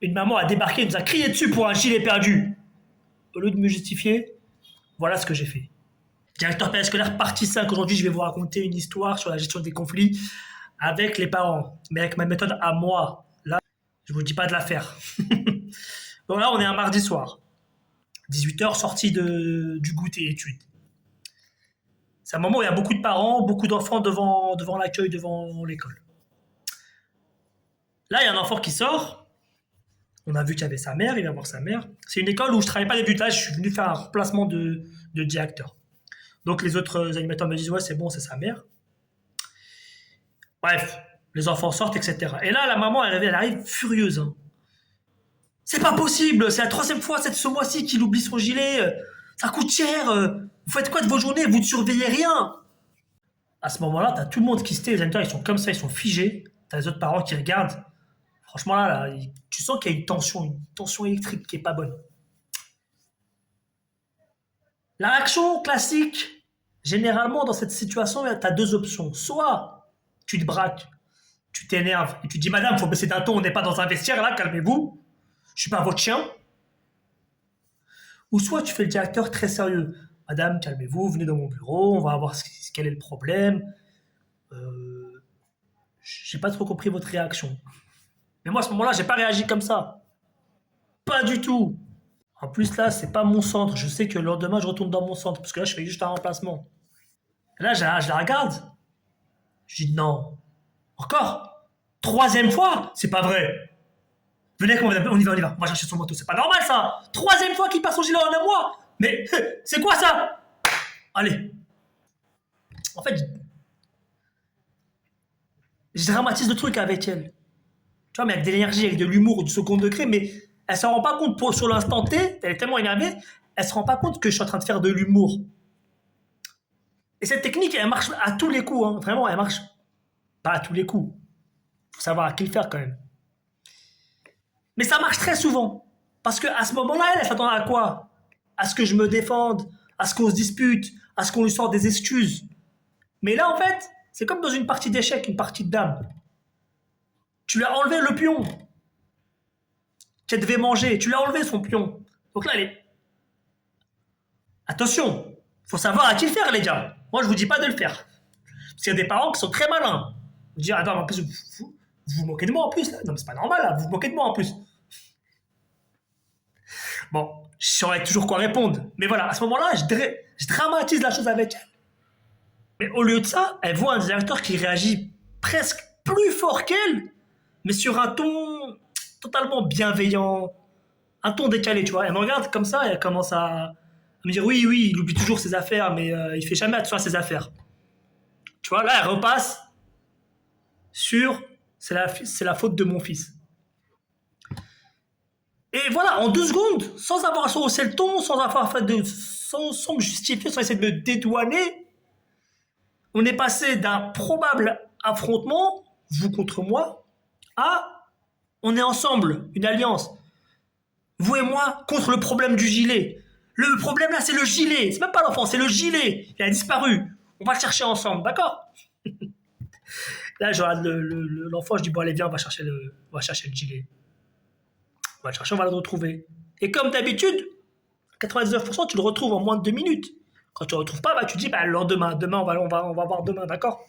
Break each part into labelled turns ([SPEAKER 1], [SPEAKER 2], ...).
[SPEAKER 1] Une maman a débarqué et nous a crié dessus pour un gilet perdu. Au lieu de me justifier, voilà ce que j'ai fait. Directeur périscolaire partie 5. Aujourd'hui, je vais vous raconter une histoire sur la gestion des conflits avec les parents, mais avec ma méthode à moi. Là, je vous dis pas de la faire. Donc là, on est un mardi soir. 18h, sortie du goûter études. C'est un moment où il y a beaucoup de parents, beaucoup d'enfants devant l'accueil, devant l'école. Là, il y a un enfant qui sort. On a vu qu'il y avait sa mère, il va voir sa mère. C'est une école où je ne travaille pas début de je suis venu faire un remplacement de directeur. Donc les autres animateurs me disent ouais c'est bon, c'est sa mère. Bref, les enfants sortent, etc. Et là, la maman, elle arrive furieuse. Hein. C'est pas possible, c'est la troisième fois ce mois-ci qu'il oublie son gilet. Ça coûte cher. Vous faites quoi de vos journées? Vous ne surveillez rien. À ce moment-là, t'as tout le monde qui se tait. Les animateurs, ils sont comme ça, ils sont figés. T'as les autres parents qui regardent. Franchement, là, tu sens qu'il y a une tension électrique qui est pas bonne. La réaction classique, généralement, dans cette situation, tu as deux options. Soit tu te braques, tu t'énerves et tu dis madame, il faut baisser d'un ton, on n'est pas dans un vestiaire là, calmez-vous, je suis pas votre chien. Ou soit tu fais le directeur très sérieux. Madame, calmez-vous, venez dans mon bureau, on va voir quel est le problème. J'ai pas trop compris votre réaction. Mais moi, à ce moment-là, j'ai pas réagi comme ça. Pas du tout. En plus, là, c'est pas mon centre. Je sais que le lendemain, je retourne dans mon centre. Parce que là, je fais juste un remplacement. Et là, je la regarde. Je dis non. Encore? Troisième fois? C'est pas vrai. Venez, on y va, on y va. On va chercher son manteau. C'est pas normal, ça. Troisième fois qu'il passe son gilet en un mois. Mais c'est quoi ça? Allez. En fait, je dramatise le truc avec elle. Tu vois, mais avec de l'énergie, avec de l'humour, du second degré, mais elle se rend pas compte sur l'instant T, elle est tellement énervée, elle se rend pas compte que je suis en train de faire de l'humour. Et cette technique, elle marche à tous les coups, hein. Vraiment, elle marche pas à tous les coups. Faut savoir à qui le faire quand même. Mais ça marche très souvent. Parce qu'à ce moment-là, elle s'attend à quoi? À ce que je me défende, à ce qu'on se dispute, à ce qu'on lui sorte des excuses. Mais là, en fait, c'est comme dans une partie d'échecs, une partie de dames. Tu lui as enlevé le pion qu'elle devait manger. Tu lui as enlevé son pion. Donc là, elle est... Attention, faut savoir à qui le faire, les gars. Moi, je vous dis pas de le faire. Parce qu'il y a des parents qui sont très malins. Vous dire, attends, en plus, vous moquez de moi en plus. Là. Non, mais c'est pas normal, là. Vous vous moquez de moi en plus. Bon, je saurais toujours quoi répondre. Mais voilà, à ce moment-là, je dramatise la chose avec elle. Mais au lieu de ça, elle voit un directeur qui réagit presque plus fort qu'elle, mais sur un ton totalement bienveillant, un ton décalé, tu vois. Elle me regarde comme ça et elle commence à me dire oui, oui, il oublie toujours ses affaires, mais il fait jamais attention à ses affaires. Tu vois, là, elle repasse sur c'est la faute de mon fils. Et voilà, en 2 secondes, sans avoir à hausser le ton, sans me justifier, sans essayer de me dédouaner, on est passé d'un probable affrontement, vous contre moi, à on est ensemble, une alliance. Vous et moi contre le problème du gilet. Le problème là, c'est le gilet. C'est même pas l'enfant, c'est le gilet. Il a disparu. On va le chercher ensemble, d'accord? Là, je regarde l'enfant, je dis bon allez viens, on va chercher le gilet. On va le chercher, on va le retrouver. Et comme d'habitude, 99%, tu le retrouves en moins de 2 minutes. Quand tu ne le retrouves pas, bah, tu dis bah, le lendemain, demain, on va voir demain, d'accord?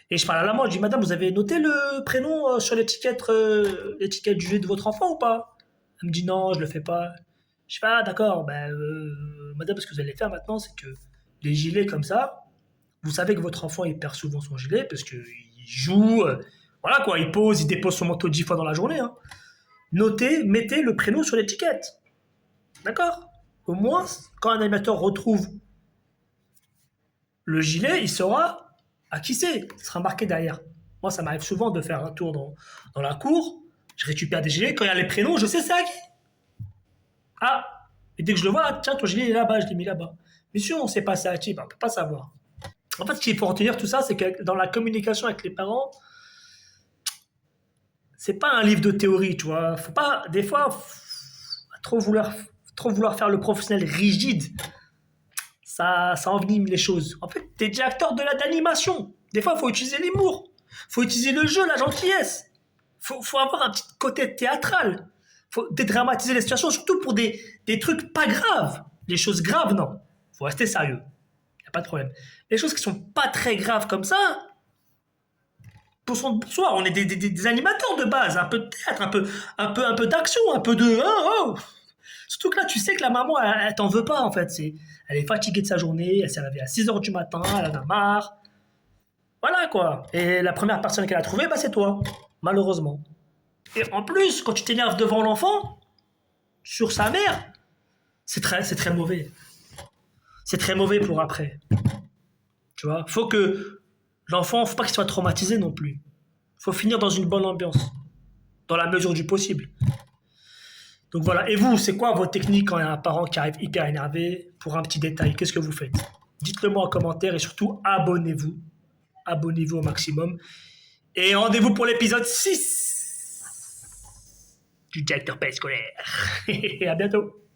[SPEAKER 1] Et je parle à la maman, je dis madame, vous avez noté le prénom sur l'étiquette du gilet de votre enfant ou pas? Elle me dit non, je le fais pas. Je fais ah d'accord, ben, madame, ce que vous allez faire maintenant, c'est que les gilets comme ça, vous savez que votre enfant il perd souvent son gilet parce qu'il joue, voilà quoi, il pose, il dépose son manteau 10 fois dans la journée. Hein. Notez, mettez le prénom sur l'étiquette. D'accord? Au moins, quand un animateur retrouve le gilet, il saura à qui c'est. Il sera marqué derrière. Moi, ça m'arrive souvent de faire un tour dans la cour. Je récupère des gilets. Quand il y a les prénoms, je sais c'est à qui. Ah, et dès que je le vois, tiens, ton gilet il est là-bas, je l'ai mis là-bas. Mais si on sait pas c'est à qui, ben, on ne peut pas savoir. En fait, ce qu'il faut retenir tout ça, c'est que dans la communication avec les parents, c'est pas un livre de théorie, tu vois. Faut pas, des fois, trop vouloir faire le professionnel rigide, ça envenime les choses. En fait, t'es déjà acteur d'animation. Des fois, il faut utiliser l'humour. Il faut utiliser le jeu, la gentillesse. Faut avoir un petit côté théâtral. Faut dédramatiser les situations, surtout pour des trucs pas graves. Les choses graves, non. Faut rester sérieux. Y a pas de problème. Les choses qui sont pas très graves comme ça, pour soi, on est des animateurs de base, un peu de théâtre, un peu d'action, un peu de. Oh, oh. Surtout que là, tu sais que la maman, elle t'en veut pas en fait. Elle est fatiguée de sa journée, elle s'est réveillée à 6 heures du matin, elle en a marre. Voilà quoi. Et la première personne qu'elle a trouvée, bah, c'est toi, malheureusement. Et en plus, quand tu t'énerves devant l'enfant, sur sa mère, c'est très mauvais. C'est très mauvais pour après. Tu vois, faut pas qu'il soit traumatisé non plus. Faut finir dans une bonne ambiance, dans la mesure du possible. Donc voilà. Et vous, c'est quoi votre technique quand il y a un parent qui arrive hyper énervé pour un petit détail? Qu'est-ce que vous faites? Dites-le moi en commentaire et surtout abonnez-vous. Abonnez-vous au maximum. Et rendez-vous pour l'épisode 6 du directeur scolaire. Et à bientôt.